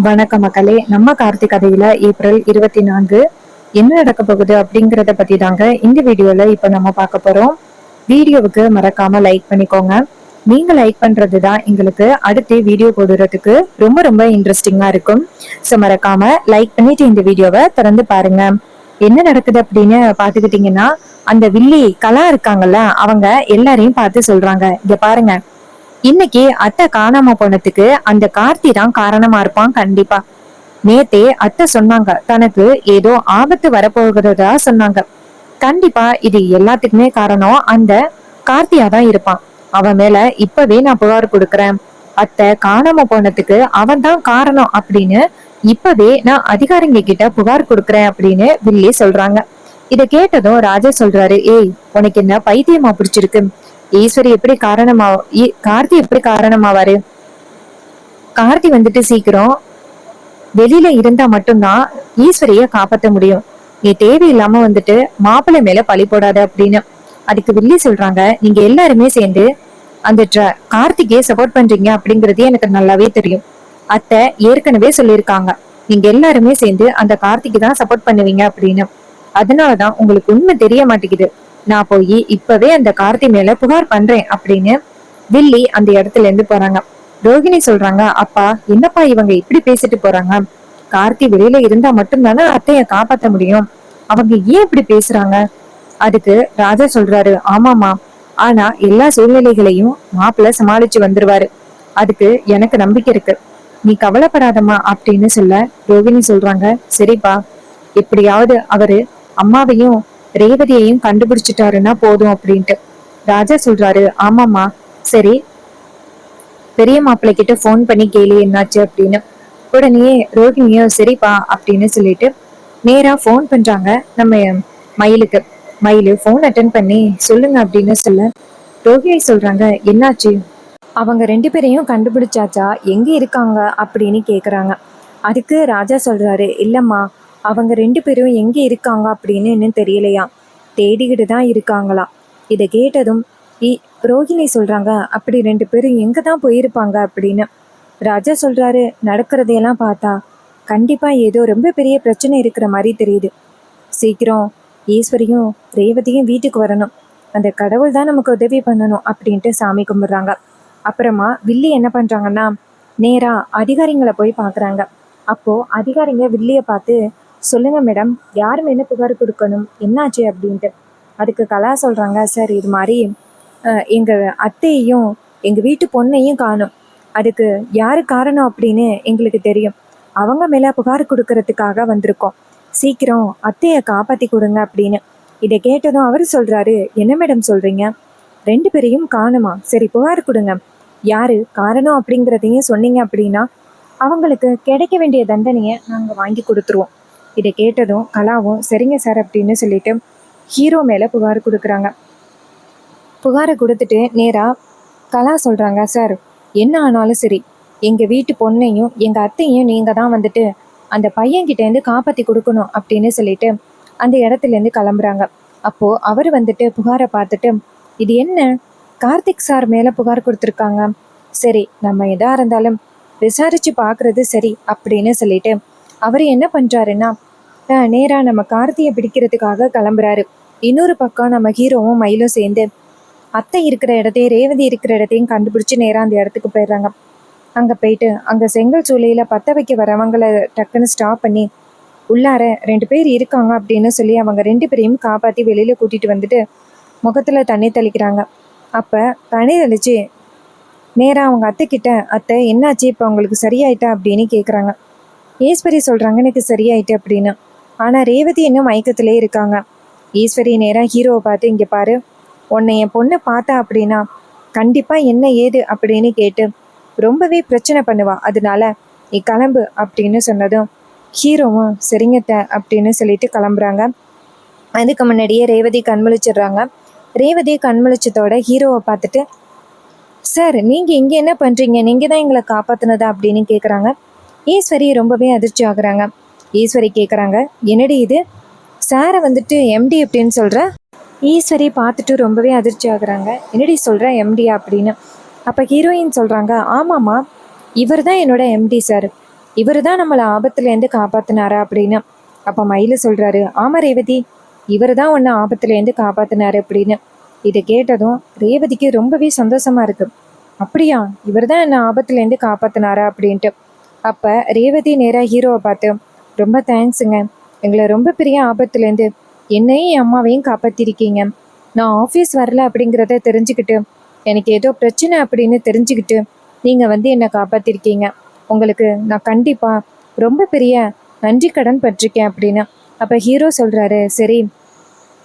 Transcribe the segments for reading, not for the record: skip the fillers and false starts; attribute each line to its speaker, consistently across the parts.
Speaker 1: வணக்க மக்களே. நம்ம கார்த்திக் கதையில ஏப்ரல் 24 என்ன நடக்க போகுது அப்படிங்கறத பத்தி தாங்க இந்த வீடியோல இப்ப நம்ம பார்க்க போறோம். வீடியோவுக்கு மறக்காம லைக் பண்ணிக்கோங்க. நீங்க லைக் பண்றதுதான் எங்களுக்கு அடுத்து வீடியோ போடுறதுக்கு ரொம்ப ரொம்ப இன்ட்ரெஸ்டிங்கா இருக்கும். ஸோ மறக்காம லைக் பண்ணிட்டு இந்த வீடியோவை தொடர்ந்து பாருங்க. என்ன நடக்குது அப்படின்னு பாத்துக்கிட்டீங்கன்னா, அந்த வில்லி கலா இருக்காங்கல்ல, அவங்க எல்லாரையும் பார்த்து சொல்றாங்க, இங்க பாருங்க, இன்னைக்கு அத்தை காணாம போனதுக்கு அந்த கார்த்தி தான் காரணமா இருப்பான் கண்டிப்பா. நேத்தே அத்தை சொன்னாங்க, தனக்கு ஏதோ ஆபத்து வரப்போகிறதா சொன்னாங்க. கண்டிப்பா இது எல்லாத்துக்குமே காரணம் அந்த கார்த்தியா தான் இருப்பான். அவன் மேல இப்பவே நான் புகார் கொடுக்கறேன். அத்தை காணாம போனதுக்கு அவன் தான் காரணம் அப்படின்னு இப்பவே நான் அதிகாரிங்க கிட்ட புகார் கொடுக்கறேன் அப்படின்னு வில்லி சொல்றாங்க. இத கேட்டதும் ராஜா சொல்றாரு, ஏய் உனக்கு என்ன பைத்தியமா பிடிச்சிருக்கு? ஈஸ்வரி எப்படி காரணமா கார்த்தி எப்படி காரணமாவாரு? கார்த்தி வந்துட்டு சீக்கிரம் வெளியில இருந்தா மட்டும்தான் ஈஸ்வரிய காப்பாத்த முடியும். நீ தேவையில்லாம வந்துட்டு மாப்பிள்ளை மேல பழி போடாத அப்படின்னு. அதுக்கு வில்லி சொல்றாங்க, நீங்க எல்லாருமே சேர்ந்து அந்த கார்த்திகே சப்போர்ட் பண்றீங்க அப்படிங்கறது எனக்கு நல்லாவே தெரியும். அத்தை ஏற்கனவே சொல்லியிருக்காங்க, நீங்க எல்லாருமே சேர்ந்து அந்த கார்த்திக்கு தான் சப்போர்ட் பண்ணுவீங்க அப்படின்னு. அதனாலதான் உங்களுக்கு உண்மை தெரிய மாட்டேங்குது. நான் போய் இப்பவே அந்த கார்த்தி மேல புகார் பண்றேன் அப்படின்னு வில்லி அந்த இடத்துல இருந்து போறாங்க. ரோகிணி சொல்றாங்க, அப்பா என்னப்பா இவங்க இப்படி பேசிட்டு போறாங்க? கார்த்தி வெளியில இருந்தா மட்டும்தானே அத்தைய காப்பாத்த முடியும். அவங்க ஏன் இப்படி பேசுறாங்க? அதுக்கு ராஜா சொல்றாரு, ஆமாமா, ஆனா எல்லா சூழ்நிலைகளையும் மாப்பிள்ள சமாளிச்சு வந்துருவாரு. அதுக்கு எனக்கு நம்பிக்கை இருக்கு. நீ கவலைப்படாதம்மா அப்படின்னு சொல்ல ரோகிணி சொல்றாங்க, சரிப்பா, எப்படியாவது அவரு அம்மாவையும் ரேவதியையும் கண்டுபிடிச்சிட்டாருன்னா போதும் அப்படின்ட்டு. ராஜா சொல்றாரு, ஆமாமா, சரி, பெரிய மாப்பிள்ளை கிட்ட போன் பண்ணி கேளு என்னாச்சு அப்படின்னு. உடனே ரோகிணியோ சரிப்பா அப்படின்னு சொல்லிட்டு நேரா போன் பண்றாங்க நம்ம மயிலுக்கு. மயிலு போன் அட்டன் பண்ணி சொல்லுங்க அப்படின்னு சொல்ல ரோகிணி சொல்றாங்க, என்னாச்சு? அவங்க ரெண்டு பேரையும் கண்டுபிடிச்சாச்சா? எங்க இருக்காங்க அப்படின்னு கேக்குறாங்க. அதுக்கு ராஜா சொல்றாரு, இல்லம்மா, அவங்க ரெண்டு பேரும் எங்க இருக்காங்க அப்படின்னு இன்னும் தெரியலையா, தேடிக்கிட்டு தான் இருக்காங்களாம். இதை கேட்டதும் ரோகிணி சொல்றாங்க, அப்படி ரெண்டு பேரும் எங்க தான் போயிருப்பாங்க அப்படின்னு. ராஜா சொல்றாரு, நடக்கிறதையெல்லாம் பார்த்தா கண்டிப்பா ஏதோ ரொம்ப பெரிய பிரச்சனை இருக்கிற மாதிரி தெரியுது. சீக்கிரம் ஈஸ்வரியும் ரேவதியும் வீட்டுக்கு வரணும். அந்த கடவுள் தான் நமக்கு உதவி பண்ணணும் அப்படின்ட்டு சாமி கும்பிடுறாங்க. அப்புறமா வில்லி என்ன பண்றாங்கன்னா, நேரா அதிகாரிங்களை போய் பாக்குறாங்க. அப்போ அதிகாரிங்க வில்லிய பார்த்து, சொல்லுங்க மேடம், யார் மேல புகார் கொடுக்கணும், என்னாச்சு அப்படின்ட்டு. அதுக்கு கலா சொல்றாங்க, சார் இது மாதிரி எங்க அத்தையையும் எங்க வீட்டு பொண்ணையும் காணும். அதுக்கு யாரு காரணம் அப்படின்னு எங்களுக்கு தெரியும். அவங்க மேல புகார் கொடுக்கறதுக்காக வந்திருக்கோம். சீக்கிரம் அத்தையை காப்பாத்தி கொடுங்க அப்படின்னு. இதை கேட்டதும் அவரு சொல்றாரு, என்ன மேடம் சொல்றீங்க? ரெண்டு பேரையும் காணுமா? சரி, புகார் கொடுங்க. யாரு காரணம் அப்படிங்கிறதையும் சொன்னீங்க அப்படின்னா அவங்களுக்கு கிடைக்க வேண்டிய தண்டனையை நாங்க வாங்கி கொடுத்துருவோம். இதை கேட்டதும் கலாவும் சரிங்க சார் அப்படின்னு சொல்லிட்டு ஹீரோ மேல புகார் கொடுக்குறாங்க. புகாரை கொடுத்துட்டு நேரா கலா சொல்றாங்க, சார் என்ன ஆனாலும் சரி, எங்க வீட்டு பொண்ணையும் எங்க அத்தையும் நீங்க தான் வந்துட்டு அந்த பையன்கிட்ட இருந்து காப்பாத்தி கொடுக்கணும் அப்படின்னு சொல்லிட்டு அந்த இடத்துல இருந்து கிளம்புறாங்க. அப்போ அவர் வந்துட்டு புகாரை பார்த்துட்டு, இது என்ன, கார்த்திக் சார் மேல புகார் கொடுத்துருக்காங்க, சரி நம்ம எதா இருந்தாலும் விசாரிச்சு பாக்குறது சரி அப்படின்னு சொல்லிட்டு அவர் என்ன பண்றாருன்னா நேரா நம்ம கார்த்தியை பிடிக்கிறதுக்காக கிளம்புறாரு. இன்னொரு பக்கம் நம்ம ஹீரோவும் மயிலும் சேர்ந்து அத்தை இருக்கிற இடத்தையும் ரேவதி இருக்கிற இடத்தையும் கண்டுபிடிச்சு நேரா அந்த இடத்துக்கு போயிடுறாங்க. அங்க போயிட்டு அங்க செங்கல் சூளையில பத்த வைக்க வரவங்களை டக்குன்னு ஸ்டாப் பண்ணி உள்ளார ரெண்டு பேர் இருக்காங்க அப்படின்னு சொல்லி அவங்க ரெண்டு பேரையும் காப்பாத்தி வெளியில கூட்டிட்டு வந்துட்டு முகத்துல தண்ணி தெளிக்கிறாங்க. அப்ப தண்ணி தெளிச்சு நேரா அவங்க அத்தை கிட்ட, அத்தை என்னாச்சு, இப்ப அவங்களுக்கு சரியாயிட்டா அப்படின்னு கேக்குறாங்க. ஈஸ்வரி சொல்றாங்க, எனக்கு சரியாயிட்டு அப்படின்னு. ஆனா ரேவதி இன்னும் மயக்கத்திலே இருக்காங்க. ஈஸ்வரி நேரா ஹீரோவை பார்த்து, இங்க பாரு, உன்னை என் பொண்ணை பார்த்தா அப்படின்னா கண்டிப்பா என்ன ஏது அப்படின்னு கேட்டு ரொம்பவே பிரச்சனை பண்ணுவா, அதனால நீ கிளம்பு அப்படின்னு சொன்னதும் ஹீரோவும் சரிங்கத்த அப்படின்னு சொல்லிட்டு கிளம்புறாங்க. அதுக்கு முன்னாடியே ரேவதி கண்முழிச்சிடுறாங்க. ரேவதி கண்முழிச்சதோட ஹீரோவை பார்த்துட்டு, சார் நீங்க இங்க என்ன பண்றீங்க, நீங்க தான் எங்களை காப்பாத்துனதா அப்படின்னு கேக்குறாங்க. ஈஸ்வரி ரொம்பவே அதிர்ச்சி ஆகுறாங்க. ஈஸ்வரி கேக்குறாங்க, என்னடி இது, சாரை வந்துட்டு எம்டி அப்படின்னு சொல்ற? ஈஸ்வரி பார்த்துட்டு ரொம்பவே அதிர்ச்சி ஆகுறாங்க. என்னடி சொல்ற எம்டி அப்படின்னு. அப்ப ஹீரோயின் சொல்றாங்க, ஆமாமா, இவர் தான் என்னோட எம்டி சார். இவரு தான் நம்மளை ஆபத்துல இருந்து காப்பாத்தினாரா அப்படின்னு. அப்ப மயிலு சொல்றாரு, ஆமா ரேவதி, இவரு தான் உன்னை ஆபத்துல இருந்து காப்பாத்தினாரு அப்படின்னு. இதை கேட்டதும் ரேவதிக்கு ரொம்பவே சந்தோஷமா இருக்கு. அப்படியா, இவர் தான் என்ன ஆபத்துல இருந்து காப்பாத்தினாரா அப்படின்ட்டு. அப்ப ரேவதி நேரா ஹீரோவை பார்த்து, ரொம்ப தேங்க்ஸுங்க, எங்களை ரொம்ப பெரிய ஆபத்துலேருந்து என்னையும் என் அம்மாவையும் காப்பாத்திருக்கீங்க. நான் ஆஃபீஸ் வரல அப்படிங்கிறத தெரிஞ்சுக்கிட்டு, எனக்கு ஏதோ பிரச்சனை அப்படின்னு தெரிஞ்சுக்கிட்டு நீங்க வந்து என்னை காப்பாத்திருக்கீங்க. உங்களுக்கு நான் கண்டிப்பா ரொம்ப பெரிய நன்றி கடன் பட்டிருக்கேன் அப்படின்னு. அப்ப ஹீரோ சொல்றாரு, சரி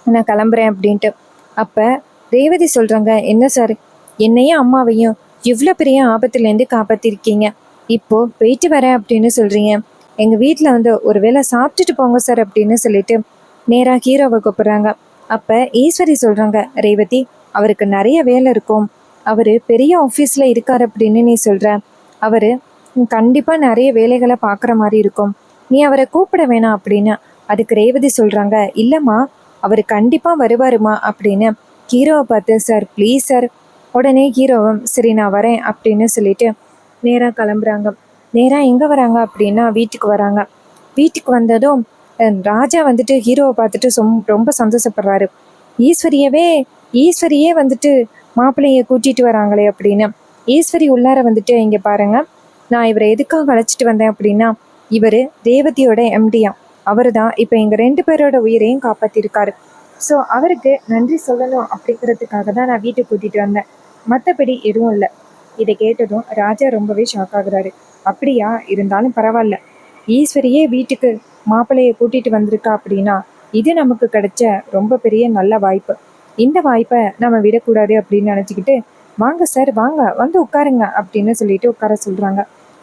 Speaker 1: நான் கிளம்புறேன் அப்படின்ட்டு. அப்ப ரேவதி சொல்றாங்க, என்ன சார், என்னையும் அம்மாவையும் இவ்வளோ பெரிய ஆபத்துலேருந்து காப்பாத்திருக்கீங்க, இப்போ போயிட்டு வரேன் அப்படின்னு சொல்றீங்க, எங்க வீட்டில் வந்து ஒரு வேளை சாப்பிட்டுட்டு போங்க சார் அப்படின்னு சொல்லிட்டு நேராக ஹீரோவை கூப்பிடுறாங்க. அப்ப ஈஸ்வரி சொல்றாங்க, ரேவதி, அவருக்கு நிறைய வேலை இருக்கும், அவரு பெரிய ஆஃபீஸில் இருக்கார் அப்படின்னு நீ சொல்ற, அவரு கண்டிப்பா நிறைய வேலைகளை பார்க்குற மாதிரி இருக்கும், நீ அவரை கூப்பிட வேணாம் அப்படின்னு. அதுக்கு ரேவதி சொல்றாங்க, இல்லம்மா, அவர் கண்டிப்பா வருவாருமா அப்படின்னு ஹீரோவை பார்த்து, சார் ப்ளீஸ் சார். உடனே ஹீரோவும் சரி நான் வரேன் அப்படின்னு சொல்லிட்டு நேராக கிளம்புறாங்க. நேராக எங்கே வராங்க அப்படின்னா வீட்டுக்கு வராங்க. வீட்டுக்கு வந்ததும் ராஜா வந்துட்டு ஹீரோவை பார்த்துட்டு ரொம்ப சந்தோஷப்படுறாரு. ஈஸ்வரியே வந்துட்டு மாப்பிள்ளைய கூட்டிட்டு வராங்களே அப்படின்னு. ஈஸ்வரி உள்ளார வந்துட்டு, இங்கே பாருங்க, நான் இவரை எதுக்காக அழைச்சிட்டு வந்தேன் அப்படின்னா, இவர் ரேவதியோட எம்டியா, அவரு தான் இப்போ எங்கள் 2 பேரோட உயிரையும் காப்பாற்றிருக்காரு. ஸோ அவருக்கு நன்றி சொல்லணும் அப்படிங்கிறதுக்காக தான் நான் வீட்டுக்கு கூட்டிகிட்டு வந்தேன், மற்றபடி எதுவும் இல்லை. இதை கேட்டதும் ராஜா ரொம்பவே ஷாக் ஆகுறாரு. அப்படியா, இருந்தாலும் பரவாயில்ல, ஈஸ்வரியே வீட்டுக்கு மாப்பிள்ளையை கூட்டிகிட்டு வந்திருக்கா அப்படின்னா இது நமக்கு கிடைச்ச ரொம்ப பெரிய நல்ல வாய்ப்பு. இந்த வாய்ப்பை நம்ம விடக்கூடாது அப்படின்னு நினச்சிக்கிட்டு, வாங்க சார் வாங்க வந்து உட்காருங்க அப்படின்னு சொல்லிட்டு உட்கார சொல்கிறாங்க.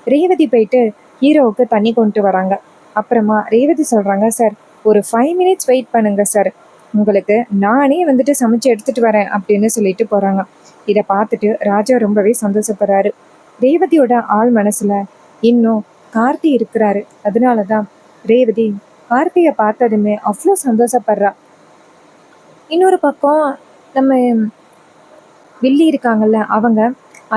Speaker 1: ரேவதி போயிட்டு ஹீரோவுக்கு தண்ணி கொண்டு வராங்க. அப்புறமா ரேவதி சொல்கிறாங்க, சார் ஒரு 5 மினிட்ஸ் வெயிட் பண்ணுங்க சார், உங்களுக்கு நானே வந்துட்டு சமைச்சு எடுத்துகிட்டு வரேன் அப்படின்னு சொல்லிட்டு போகிறாங்க. இதை பார்த்துட்டு ராஜா ரொம்பவே சந்தோஷப்படுறாரு. ரேவதியோட ஆள் மனசில் இன்னும் கார்த்தி இருக்கிறாரு. அதனால தான் ரேவதி கார்த்தியை பார்த்ததுமே அவ்வளோ சந்தோஷப்படுறா. இன்னொரு பக்கம் நம்ம வில்லி இருக்காங்கல்ல, அவங்க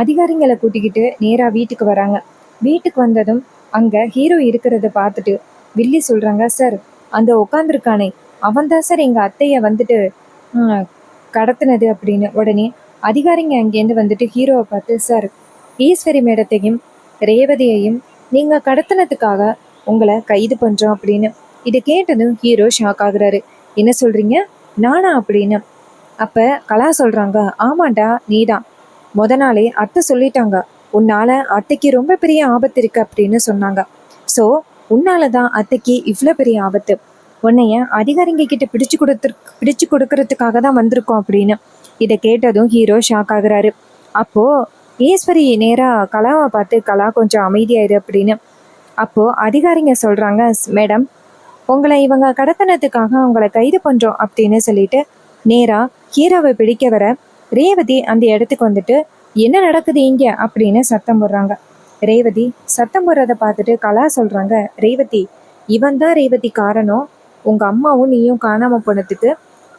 Speaker 1: அதிகாரிங்களை கூட்டிக்கிட்டு நேராக வீட்டுக்கு வராங்க. வீட்டுக்கு வந்ததும் அங்கே ஹீரோ இருக்கிறத பார்த்துட்டு வில்லி சொல்கிறாங்க, சார் அந்த உட்காந்துருக்கானே அவன் தான் சார் எங்கள் அத்தையை வந்துட்டு கடத்தினது அப்படின்னு. உடனே அதிகாரிங்க அங்கேருந்து வந்துட்டு ஹீரோவை பார்த்து, சார் ஈஸ்வரி மேடத்தையும் ரேவதியையும் நீங்கள் கடத்தினதுக்காக உங்களை கைது பண்ணுறோம் அப்படின்னு. இதை கேட்டதும் ஹீரோ ஷாக் ஆகுறாரு. என்ன சொல்கிறீங்க, நானா அப்படின்னு. அப்போ கலா சொல்கிறாங்க, ஆமாண்டா நீதான், முத நாளே அத்தை சொல்லிட்டாங்க, உன்னால் அத்தைக்கு ரொம்ப பெரிய ஆபத்து இருக்கு அப்படின்னு சொன்னாங்க. ஸோ உன்னால தான் அத்தைக்கு இவ்வளோ பெரிய ஆபத்து, உன்னைய அதிகாரிங்க கிட்ட பிடிச்சு கொடுக்கறதுக்காக தான் வந்திருக்கோம் அப்படின்னு. இதை கேட்டதும் ஹீரோ ஷாக் ஆகுறாரு. அப்போது ஈஸ்வரி நேராக கலாவை பார்த்து, கலா கொஞ்சம் அமைதியாயிரு அப்படின்னு. அப்போது அதிகாரிங்க சொல்கிறாங்க, மேடம் உங்களை இவங்க கடத்தினதுக்காக உங்களை கைது பண்ணுறோம் அப்படின்னு சொல்லிட்டு நேராக ஹீரோவை பிடிக்க வர ரேவதி அந்த இடத்துக்கு வந்துட்டு, என்ன நடக்குது இங்கே அப்படின்னு சத்தம் போடுறாங்க. ரேவதி சத்தம் போடுறதை பார்த்துட்டு கலா சொல்கிறாங்க, ரேவதி இவன் தான் ரேவதி காரணம், உங்கள் அம்மாவும் நீயும் காணாமல் போனதுக்கு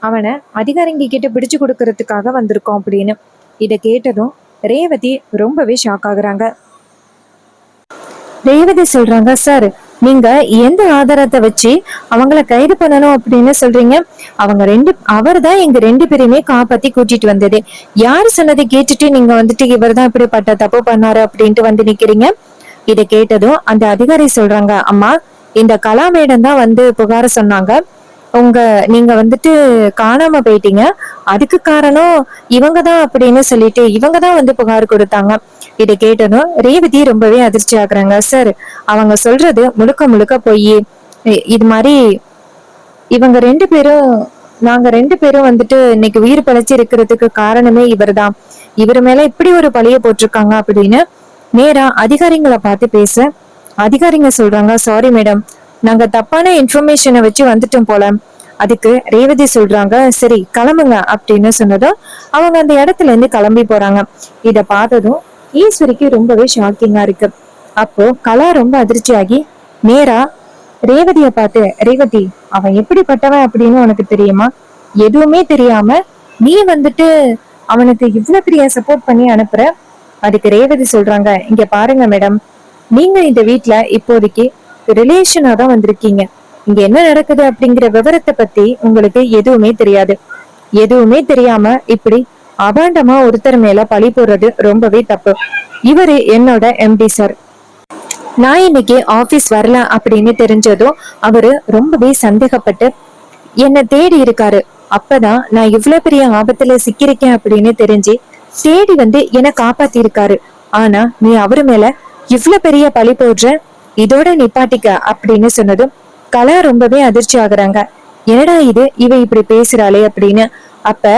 Speaker 1: அவனை அதிகாரிங்க கிட்ட பிடிச்சு கொடுக்கறதுக்காக வந்திருக்கோம் அப்படின்னு. இதை கேட்டதும் ரேவதி ரொம்பவே ஷாக் ஆகுறாங்க. ரேவதி சொல்றாங்க, சார் நீங்க எந்த ஆதாரத்தை வச்சு அவங்கள கைது பண்ணணும் அப்படின்னு சொல்றீங்க, அவர் தான் எங்க 2 பேரையுமே காப்பாத்தி கூட்டிட்டு வந்தது, யாரு சொன்னதை கேட்டுட்டு நீங்க வந்துட்டு இவர் தான் இப்படிப்பட்ட தப்பு பண்ணாரு அப்படின்ட்டு வந்து நிக்கிறீங்க. இதை கேட்டதும் அந்த அதிகாரி சொல்றாங்க, அம்மா இந்த கலா மேடம் தான் வந்து புகார சொன்னாங்க, நீங்க வந்துட்டு காணாம போயிட்டீங்க, அதுக்கு காரணம் இவங்க தான் அப்படின்னு சொல்லிட்டு இவங்க தான் வந்து புகார் கொடுத்தாங்க. இதை கேட்டதும் ரேவதி ரொம்பவே அதிர்ச்சி ஆகுறாங்க. சார் அவங்க சொல்றது முழுக்க முழுக்க போய், இது மாதிரி நாங்க 2 பேரும் வந்துட்டு இன்னைக்கு உயிர் பழச்சி இருக்கிறதுக்கு காரணமே இவர் தான், இவர் மேல இப்படி ஒரு பழிய போட்டிருக்காங்க அப்படின்னு நேரா அதிகாரிங்களை பார்த்து பேச அதிகாரிங்க சொல்றாங்க, சாரி மேடம், நாங்க தப்பான இன்ஃபர்மேஷனை வச்சு வந்துட்டோம் போல. அதுக்கு ரேவதி சொல்றாங்க, சரி கிளம்புங்க அப்படின்னு சொன்னதும் அவங்க அந்த இடத்துல இருந்து கிளம்பி போறாங்க. இதை பார்த்ததும் ஈஸ்வரிக்கு ரொம்பவே ஷாக்கிங்கா இருக்கு. அப்போ கலா ரொம்ப அதிர்ச்சியாகி நேரா ரேவதியை பார்த்து, ரேவதி அவன் எப்படிப்பட்டவன் அப்படின்னு உனக்கு தெரியுமா, எதுவுமே தெரியாம நீ வந்துட்டு அவனுக்கு இவ்வளவு பெரிய சப்போர்ட் பண்ணி அனுப்புற. அதுக்கு ரேவதி சொல்றாங்க, இங்க பாருங்க மேடம், நீங்க இந்த வீட்ல இப்போதைக்கு ரிலேஷனா தான் வந்திருக்கீங்க. இங்க என்ன நடக்குது அப்படிங்கிற விவரத்தை பத்தி உங்களுக்கு எதுவுமே தெரியாது. எதுவுமே தெரியாம இப்படி அபாண்டமா ஒருத்தர் மேல பழி போடுறது ரொம்பவே தப்பு. இவரு என்னோட எம்டி சார். நான் இன்னைக்கு ஆபீஸ் வரல அப்படின்னு தெரிஞ்சதும் அவரு ரொம்பவே சந்தேகப்பட்டு என்ன தேடி இருக்காரு. அப்பதான் நான் இவ்வளவு பெரிய ஆபத்துல சிக்கிருக்கேன் அப்படின்னு தெரிஞ்சு தேடி வந்து என்ன காப்பாத்தி இருக்காரு. ஆனா நீ அவரு மேல இவ்வளவு பெரிய பழி போடுற, இதோட நிப்பாட்டிக்க அப்படின்னு சொன்னதும் கலா ரொம்பவே அதிர்ச்சி ஆகுறாங்க. என்னடா இது, இவ இப்படி பேசுறாளே அப்படின்னு. அப்ப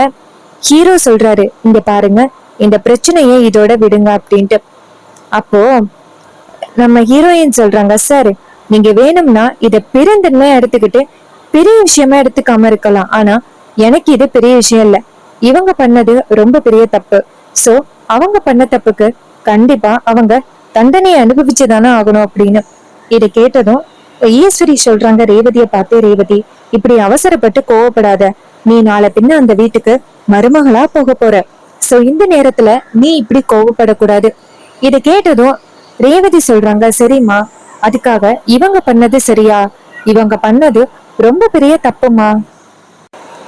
Speaker 1: ஹீரோ சொல்றாரு, இங்க பாருங்க, இந்த பிரச்சனையை இதோட விடுங்க அப்படின்ட்டு. அப்போ நம்ம ஹீரோயின் சொல்றாங்க, சார் நீங்க வேணும்னா இத பெருந்தன்மையா எடுத்துக்கிட்டு பெரிய விஷயமா எடுத்துக்காம இருக்கலாம். ஆனா எனக்கு இது பெரிய விஷயம் இல்ல. இவங்க பண்ணது ரொம்ப பெரிய தப்பு. சோ அவங்க பண்ண தப்புக்கு கண்டிப்பா அவங்க தண்டனையை அனுபவிச்சுதானே ஆகணும் அப்படின்னு. இதை கேட்டதும் ஈஸ்வரி சொல்றாங்க ரேவதிய பார்த்து, ரேவதி இப்படி அவசரப்பட்டு கோவப்படாத. நீ நாளை பின்ன அந்த வீட்டுக்கு மருமகளா போக போற. சோ இந்த நேரத்துல நீ இப்படி கோவப்படக்கூடாது. இதை கேட்டதும் ரேவதி சொல்றாங்க, சரிம்மா, அதுக்காக இவங்க பண்ணது சரியா? இவங்க பண்ணது ரொம்ப பெரிய தப்புமா.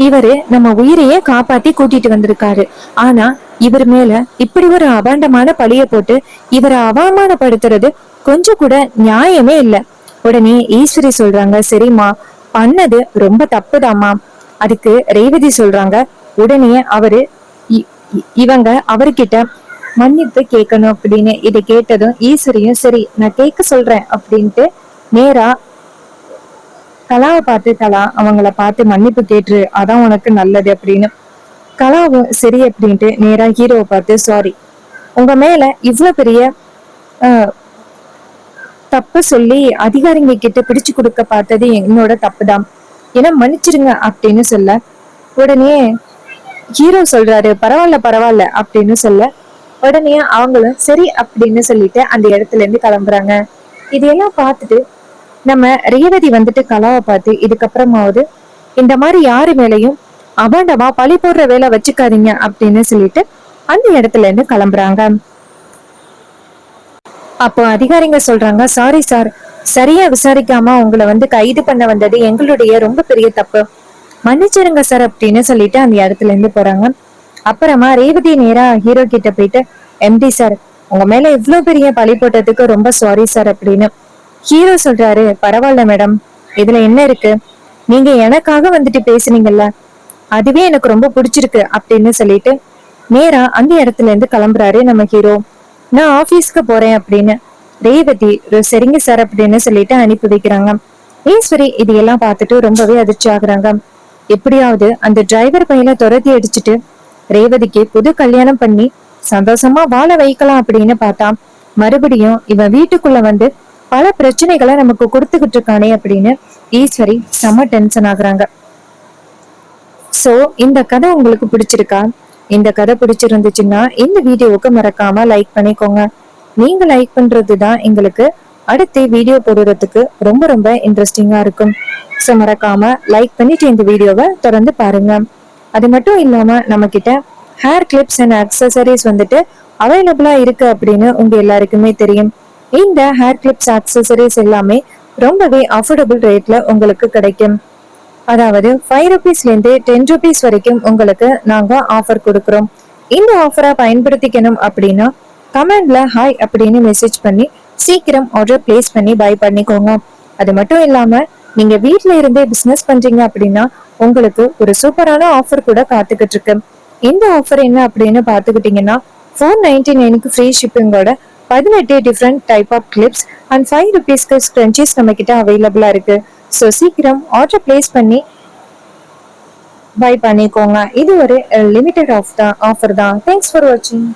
Speaker 1: இவரு நம்ம உயிரையே காப்பாத்தி கூட்டிட்டு வந்திருக்காரு. ஆனா இவர் மேல இப்படி ஒரு அபாண்டமான பழிய போட்டு இவரை அவமானப்படுத்துறது கொஞ்சம் கூட நியாயமே இல்ல. உடனே ஈஸ்வரி சொல்றாங்க, சரிம்மா, பண்ணது ரொம்ப தப்புதாம்மா. அதுக்கு ரேவதி சொல்றாங்க, உடனே அவரு இவங்க அவர்கிட்ட மன்னிப்பு கேட்கணும் அப்படின்னு. இதை கேட்டதும் ஈஸ்வரியும் சரி நான் கேட்க சொல்றேன் அப்படின்ட்டு நேரா கலாவை பார்த்து, கலா அவங்கள பார்த்து மன்னிப்பு கேட்டுரு, அதான் உனக்கு நல்லது அப்படின்னு. கலாவும் சரி அப்படின்ட்டு நேரா ஹீரோவை பார்த்து, சாரி, உங்க மேல இவ்வளவு பெரிய தப்பு சொல்லி அதிகாரிங்க கிட்ட பிடிச்சு கொடுக்க பார்த்தது என்னோட தப்பு தான், ஏன்னா மன்னிச்சிருங்க அப்படின்னு சொல்ல, உடனே ஹீரோ சொல்றாரு, பரவாயில்ல பரவாயில்ல அப்படின்னு சொல்ல, உடனே அவங்களும் சரி அப்படின்னு சொல்லிட்டு அந்த இடத்துல இருந்து கிளம்புறாங்க. இதையெல்லாம் பார்த்துட்டு நம்ம ரேவதி வந்துட்டு கலாவை பார்த்து, இதுக்கப்புறமாவது இந்த மாதிரி யாரு மேலையும் அபாண்டமா பழி போடுற வேலை வச்சுக்காதீங்க அப்படின்னு சொல்லிட்டு அந்த இடத்துல இருந்து கிளம்புறாங்க. அப்போ அதிகாரிங்க சொல்றாங்க, சாரி சார், சரியா விசாரிக்காம உங்களை வந்து கைது பண்ண வந்தது எங்களுடைய ரொம்ப பெரிய தப்பு, மன்னிச்சிருங்க சார் அப்படின்னு சொல்லிட்டு அந்த இடத்துல இருந்து போறாங்க. அப்புறமா ரேவதி நேரா ஹீரோ கிட்ட போயிட்டு, எம்டி சார், உங்க மேல இவ்வளவு பெரிய பழி போட்டதுக்கு ரொம்ப சாரி சார் அப்படின்னு. ஹீரோ சொல்றாரு, பரவாயில்ல மேடம், இதுல என்ன இருக்கு, நீங்க எனக்காக வந்துட்டு பேசுனீங்கல்ல, அதுவே எனக்கு ரொம்ப பிடிச்சிருக்கு அப்படின்னு சொல்லிட்டு நேரா அந்த இடத்துல இருந்து கிளம்புறாரு நம்ம ஹீரோ. நான் ஆபீஸ்க்கு போறேன் அப்படின்னு ரேவதி சரிங்க சார் அப்படின்னு சொல்லிட்டு அனுப்பி வைக்கிறாங்க. ஈஸ்வரி இதையெல்லாம் பார்த்துட்டு ரொம்பவே அதிர்ச்சி ஆகுறாங்க. எப்படியாவது அந்த டிரைவர் பையனை துரத்தி அடிச்சுட்டு ரேவதிக்கு புது கல்யாணம் பண்ணி சந்தோஷமா வாழ வைக்கலாம் அப்படின்னு பார்த்தா மறுபடியும் இவன் வீட்டுக்குள்ள வந்து பல பிரச்சனைகளை நமக்கு கொடுத்துக்கிட்டு இருக்கானே அப்படின்னு ஈஸ்வரி செம டென்ஷன் ஆகுறாங்க. சோ இந்த கதை உங்களுக்கு பிடிச்சிருக்கா? இந்த கதை பிடிச்சிருந்துச்சுன்னா இந்த வீடியோவுக்கு மறக்காம லைக் பண்ணிக்கோங்க. நீங்க லைக் பண்றதுதான் எங்களுக்கு அடுத்த வீடியோ போடுறதுக்கு ரொம்ப ரொம்ப இன்ட்ரெஸ்டிங்கா இருக்கும். சோ மறக்காம லைக் பண்ணிட்டு இந்த வீடியோவை தொடர்ந்து பாருங்க. அது மட்டும் இல்லாம நம்ம கிட்ட ஹேர் கிளிப்ஸ் அண்ட் அக்சசரிஸ் வந்துட்டு அவைலபிளா இருக்கு அப்படின்னு உங்க எல்லாருக்குமே தெரியும். இந்த ஹேர் கிளிப்ஸ் அக்சசரிஸ் எல்லாமே ரொம்பவே அஃபோர்டபுள் ரேட்ல உங்களுக்கு கிடைக்கும். அதாவது 5 ருபீஸ்ல இருந்து 10 ருபீஸ் வரைக்கும் உங்களுக்கு நாங்க ஆஃபர் கொடுக்குறோம். இந்த ஆஃபரை பயன்படுத்திக்கணும் அப்படின்னா கமெண்ட்ல ஹாய் அப்படின்னு மெசேஜ் பண்ணி சீக்கிரம் ஆர்டர் பிளேஸ் பண்ணி பை பண்ணிக்கோங்க. அது மட்டும் இல்லாம நீங்க வீட்ல இருந்தே பிசினஸ் பண்றீங்க அப்படின்னா உங்களுக்கு ஒரு சூப்பரான ஆஃபர் கூட காத்துக்கிட்டு இருக்கு. இந்த ஆஃபர் என்ன அப்படின்னு பாத்துக்கிட்டீங்கன்னா 499க்கு ஃப்ரீ ஷிப்பிங்கோட 18 different type of clips and 5 ருபீஸ்க்கு ஸ்க்ரன்ச்சீஸ் நம்ம கிட்ட அவைலபிளா இருக்கு. ஸோ சீக்கிரம் ஆர்டர் பிளேஸ் பண்ணி பை பண்ணிக்கோங்க. இது ஒரு லிமிடெட் ஆஃபர் தான். தேங்க்ஸ் ஃபார் வாட்சிங்.